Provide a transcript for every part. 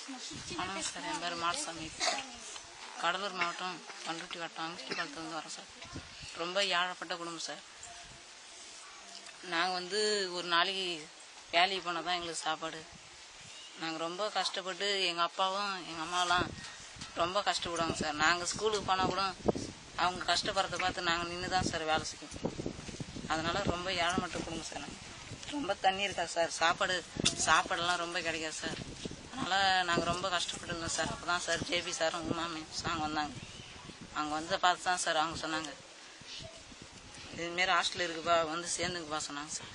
வணக்கம் சார், என் பேர் மாடசாமி. கடலூர் மாவட்டம் பண்ருட்டி வட்டம் அங்கிட்டிபாளையத்துலேருந்து வரோம் சார். ரொம்ப ஏழப்பட்ட குடும்பம் சார். நாங்கள் ஒரு நாளைக்கு வேலைக்கு போனால் தான் எங்களுக்கு சாப்பாடு. நாங்கள் ரொம்ப கஷ்டப்பட்டு எங்கள் அப்பாவும் எங்கள் அம்மாவெலாம் ரொம்ப கஷ்டப்படுவாங்க சார். நாங்கள் ஸ்கூலுக்கு போனால் கூட அவங்க கஷ்டப்படுறத பார்த்து நாங்கள் நின்று தான் சார் வேலை செய்வோம். அதனால் ரொம்ப ஏழமட்ட குடும்பம் சார். நாங்கள் ரொம்ப தண்ணி இருக்கா சார், சாப்பாடெல்லாம் ரொம்ப கிடைக்காது சார். அதனால் நாங்கள் ரொம்ப கஷ்டப்பட்டு இருந்தோம் சார். அப்போ தான் சார் ஜேபி சாரும் உமாமி சாங்க வந்தாங்க. அங்கே வந்து பார்த்து தான் சார் அவங்க சொன்னாங்க, இதுமாரி ஹாஸ்டல் இருக்குப்பா, வந்து சேர்ந்துக்குப்பா சொன்னாங்க சார்.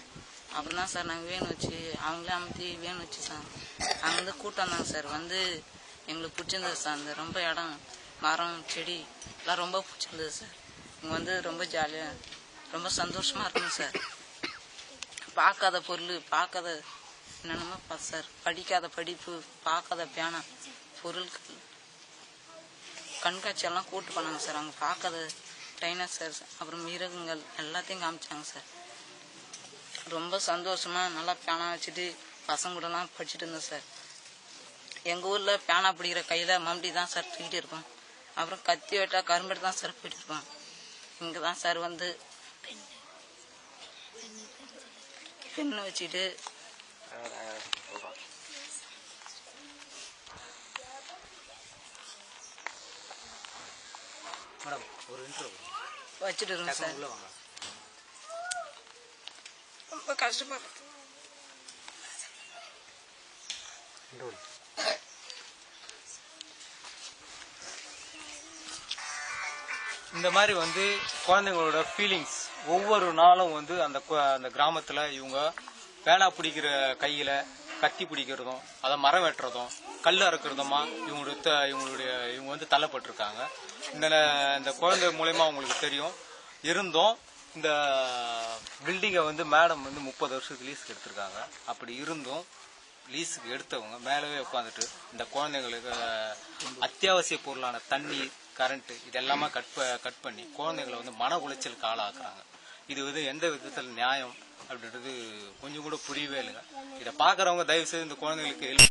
அப்புறம் தான் சார் நாங்கள் வேணும் வச்சு அவங்களே அமைத்தி வேணும் வச்சு சார் அங்கேருந்து கூட்டம் வந்தாங்க சார். எங்களுக்கு பிடிச்சிருந்தது சார். அந்த ரொம்ப இடம் மரம் செடி எல்லாம் ரொம்ப பிடிச்சிருந்தது சார். இங்கே ரொம்ப ஜாலியாக ரொம்ப சந்தோஷமாக இருக்கணும் சார். பார்க்காத பொருள், பார்க்காத என்னென்னமோ பார்த்து சார், படிக்காத படிப்பு, பார்க்காத பேனா பொருட்கள் கண்காட்சியெல்லாம் கூட்டு போனாங்க சார். அவங்க பார்க்காத டைனோசர்ஸ் அப்புறம் மிருகங்கள் எல்லாத்தையும் காமிச்சாங்க சார். ரொம்ப சந்தோஷமாக நல்லா பேனா வச்சுட்டு பசங்க கூடலாம் படிச்சுட்டு இருந்தோம் சார். எங்கள் ஊரில் பேனா பிடிக்கிற கையில் மம்டி தான் சார் தூக்கிட்டு இருப்போம். அப்புறம் கத்தி வெட்டா கரும்பெட்டு தான் சார் போயிட்டு இருப்போம். இங்கே தான் சார் பெண்ணு வச்சுட்டு வச்சுட்டு இருக்கோம் சார். ரொம்ப கஷ்டப்படுறோம். இந்த மாதிரி குழந்தைங்களோட ஃபீலிங்ஸ் ஒவ்வொரு நாளும் அந்த கிராமத்துல இவங்க பேனா பிடிக்கிற கையில கத்தி பிடிக்கிறதும், அதை மரம் வெட்டுறதும், கல் அறுக்கிறதுமா இவங்க தள்ளப்பட்டிருக்காங்க. இந்த குழந்தை மூலயமா அவங்களுக்கு தெரியும். இருந்தும் இந்த பில்டிங்கை மேடம் 30 வருஷத்துக்கு லீஸுக்கு எடுத்திருக்காங்க. அப்படி இருந்தும் லீஸுக்கு எடுத்தவங்க மேலவே உட்காந்துட்டு இந்த குழந்தைங்களுக்கு அத்தியாவசிய பொருளான தண்ணி, கரண்ட் இதெல்லாமே கட் பண்ணி குழந்தைங்களை மன உளைச்சலுக்கு ஆளாக்குறாங்க. இது எந்த விதத்தில் நியாயம் அப்படின்றது கொஞ்சம் கூட புரியவே இல்லைங்க. இதை பாக்குறவங்க தயவு செய்து இந்த குழந்தைங்களுக்கு